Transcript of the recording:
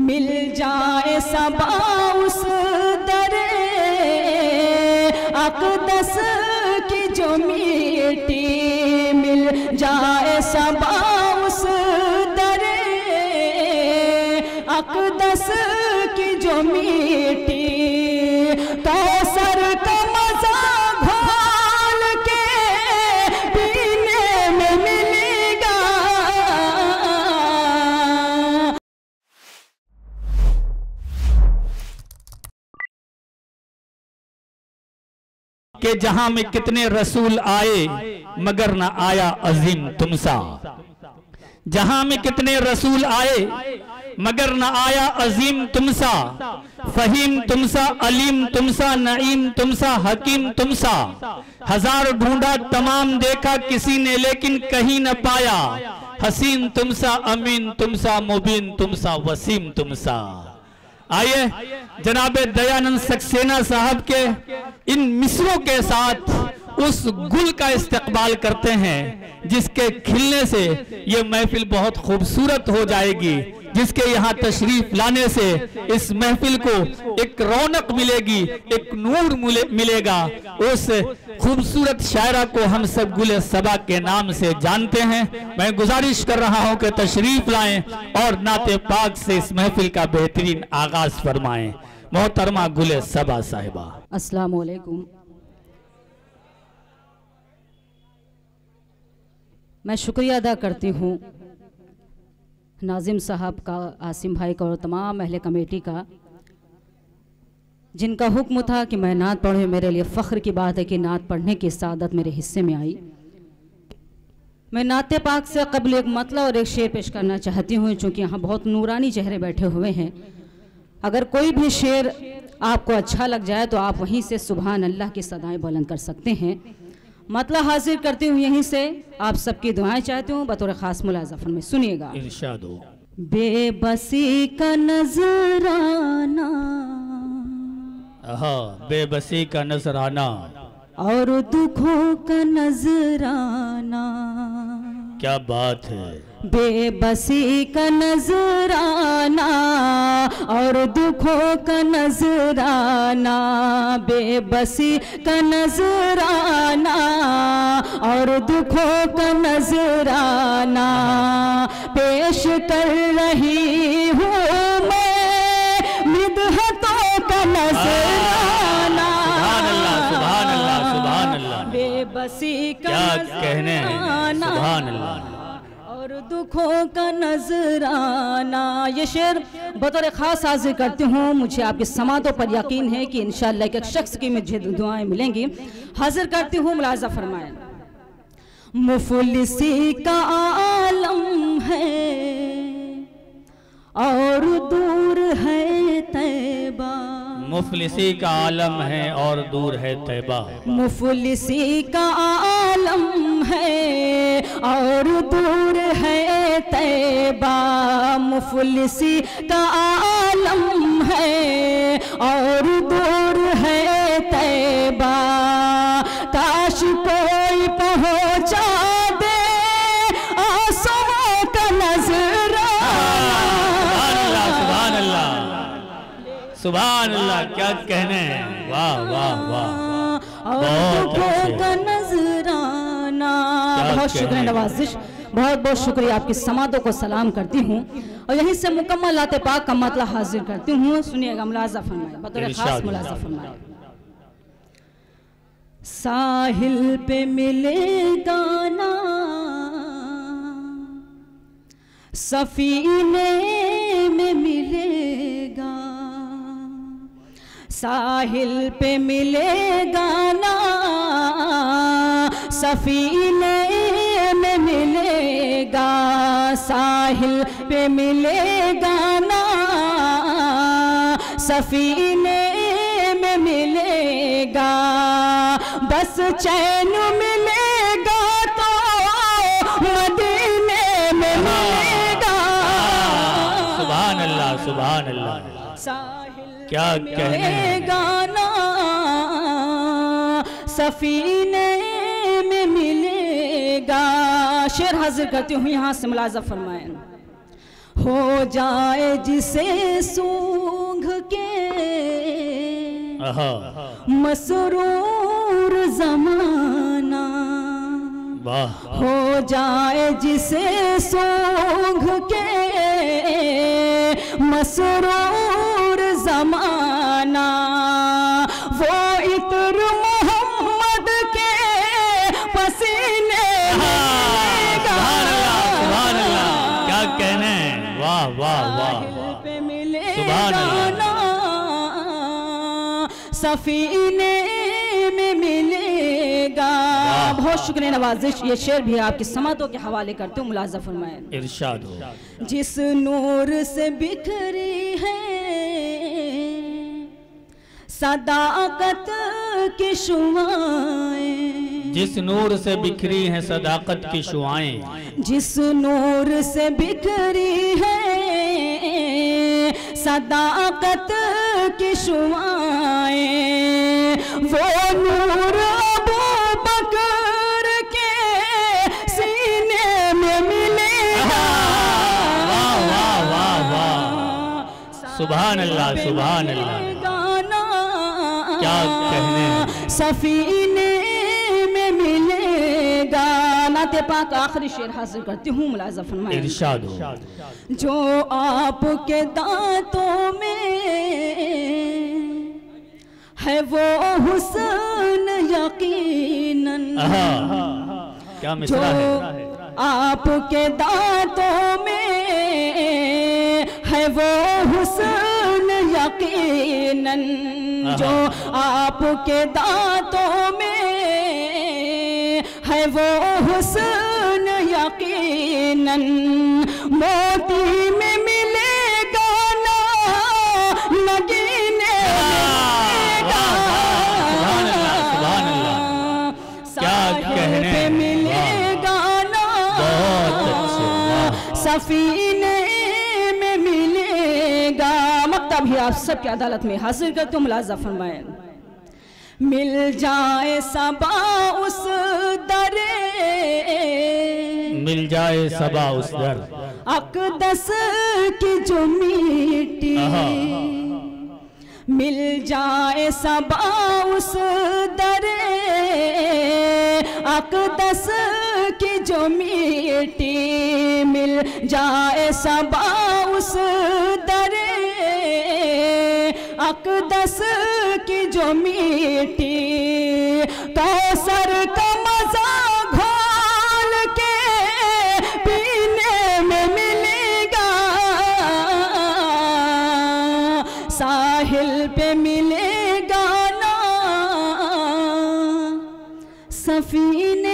मिल जाए सबा उस दरे अक़दस की जो मिट्टी, मिल जाए सबा उस दरे अक़दस की जो मिट्टी, कौसर का मज़ा घोल के पीने में मिलेगा। कि जहां में कितने रसूल आए मगर न आया अजीम तुमसा, जहां में कितने रसूल आए मगर न आया अजीम तुमसा, फहीम तुमसा, अलीम तुमसा, नईम तुमसा, हकीम तुमसा। हजार ढूंढा तमाम देखा किसी ने लेकिन कहीं न पाया, हसीन तुमसा, अमीन तुमसा, मुबीन तुमसा, वसीम तुमसा। आइए जनाब दयानंद सक्सेना साहब के इन मिसरों के साथ उस गुल का इस्तकबाल करते हैं जिसके खिलने से ये महफिल बहुत खूबसूरत हो जाएगी, जिसके यहाँ तशरीफ लाने से इस महफिल को एक रौनक मिलेगी, एक नूर मिलेगा। उस खूबसूरत शायरा को हम सब गुल सबा के नाम से जानते हैं। मैं गुजारिश कर रहा हूँ कि तशरीफ लाएं और नाते पाक से इस महफिल का बेहतरीन आगाज फरमाएं। मोहतरमा गुल सबा साहिबा। अस्सलाम वालेकुम। मैं शुक्रिया अदा करती हूँ नाजिम साहब का, आसिम भाई का और तमाम अहले कमेटी का, जिनका हुक्म था कि मैं नात पढ़ूँ। मेरे लिए फ़ख्र की बात है कि नात पढ़ने की सादत मेरे हिस्से में आई। मैं नाते पाक से कबल एक मतला और एक शेर पेश करना चाहती हूँ, चूँकि यहाँ बहुत नूरानी चेहरे बैठे हुए हैं। अगर कोई भी शेर आपको अच्छा लग जाए तो आप वहीं से सुभान अल्लाह की सदाएँ बुलंद कर सकते हैं। मतला हाजिर करती हूँ यहीं से, आप सबकी दुआएं चाहती हूँ बतौर ख़ास मुलाज़फन में। सुनिएगा। इरशाद हो। बेबसी का नजराना, बेबसी का नजराना और दुखों का नजराना। क्या बात है। बेबसी का नजराना और दुखों का नजराना, बेबसी का नजराना और दुखों का नजराना पेश कर रही हूँ मैं, मिदहतों का नजराना। सुभान अल्लाह, सुभान अल्लाह। बेबसी का क्या कहने, सुभान अल्लाह। और दुखों का नजराना। ये शेर बतौर ख़ास हाजिर करती हूँ। मुझे आपकी समातों पर यकीन है कि इंशाअल्लाह एक शख्स की मुझे दुआएं मिलेंगी। हाजिर करती हूँ, मुलाज़ा फरमाएं। मुफलिसी का आलम है और दूर है तैबा, मुफलिसी का आलम है और दूर है तैबा। मुफलिसी का आलम है और दूर है तैबा, मुफलिसी का आलम है और दूर है तैबा। काश कोई पहुँचा दे आंसुओं का नजराना। सुभान अल्लाह, सुभान अल्लाह। क्या कहने हैं, वाह वाह वाह। और दुखों का नजराना। बहुत शुक्रिया नवाजिश, बहुत बहुत शुक्रिया। आपकी समातों को सलाम करती हूँ और यहीं से मुकम्मल लाते पाक का मतला हाजिर करती हूँ। सुनिएगा, मुलाज़ा फरमाए, बतौर खास मुलाज़ा फरमाए। साहिल पे मिलेगा ना सफीने में मिलेगा, साहिल पे मिलेगा ना सफीने में मिलेगा, साहिल पे मिलेगा ना सफीने में मिलेगा। बस चैन मिलेगा तो मदीने में मिलेगा। सुभान अल्लाह, सुभान अल्लाह। क्या कहने गाना सफीने में मिलेगा। शेर हाजिर करती हूँ, यहाँ से मुलाज़ा फरमाएं। हो जाए जिसे सूंघ के मसरूर ज़माना, हो जाए जिसे सूंघ के मसरूर ज़माना, वो इत्र मोहम्मद के पसीने मिलेगा। क्या कहने, वाह वाह वाह, पे मिलेगा ना, सफीने में मिलेगा। बहुत शुक्रिया नवाजिश। ये शेर भी आपकी समातों के हवाले करते हूँ, मुलाज़ा फरमाएं। इरशाद हो। जिस नूर से बिखरी है सदाकत की शुआएं, जिस नूर से बिखरी है सदाकत की शुआएं, जिस नूर से बिखरी है सदाकत की शुआएं, वो नूर अबू बकर के सीने में मिलेगा। वाह वाह वाह वाह, सुभान अल्लाह सुभान अल्लाह, क्या कहने, सफीने में मिलेगा। नाते पाक आखिरी शेर हासिल करती हूँ, मुलाज़ा फरमाएं। इरशाद हो। जो आपके दांतों में है वो हुस्न यकीनन, क्या मिसरा है, आपके दांतों में है वो हुस्न यकीनन, जो आपके दांतों में है वो हुस्न यकीनन, मोती में मिलेगा ना नगीने मिलेगा। क्या कहने, पे मिलेगा ना, सफीने में मिलेगा। मक्तब भी आप सबकी अदालत में हासिल करते हो, मुलाज़ा फरमाएं। मिल जाए सबा उस दरे, मिल जाए सबा उस दर, अक़दस की जो मिट्टी, मिल जाए सबा उस दरे, अक़दस की जो मिट्टी, मिल जाए सबा उस दरे, अक़दस की जो मिट्टी, कौसर का मज़ा घोल के पीने में मिलेगा। साहिल पे मिलेगा ना, सफीने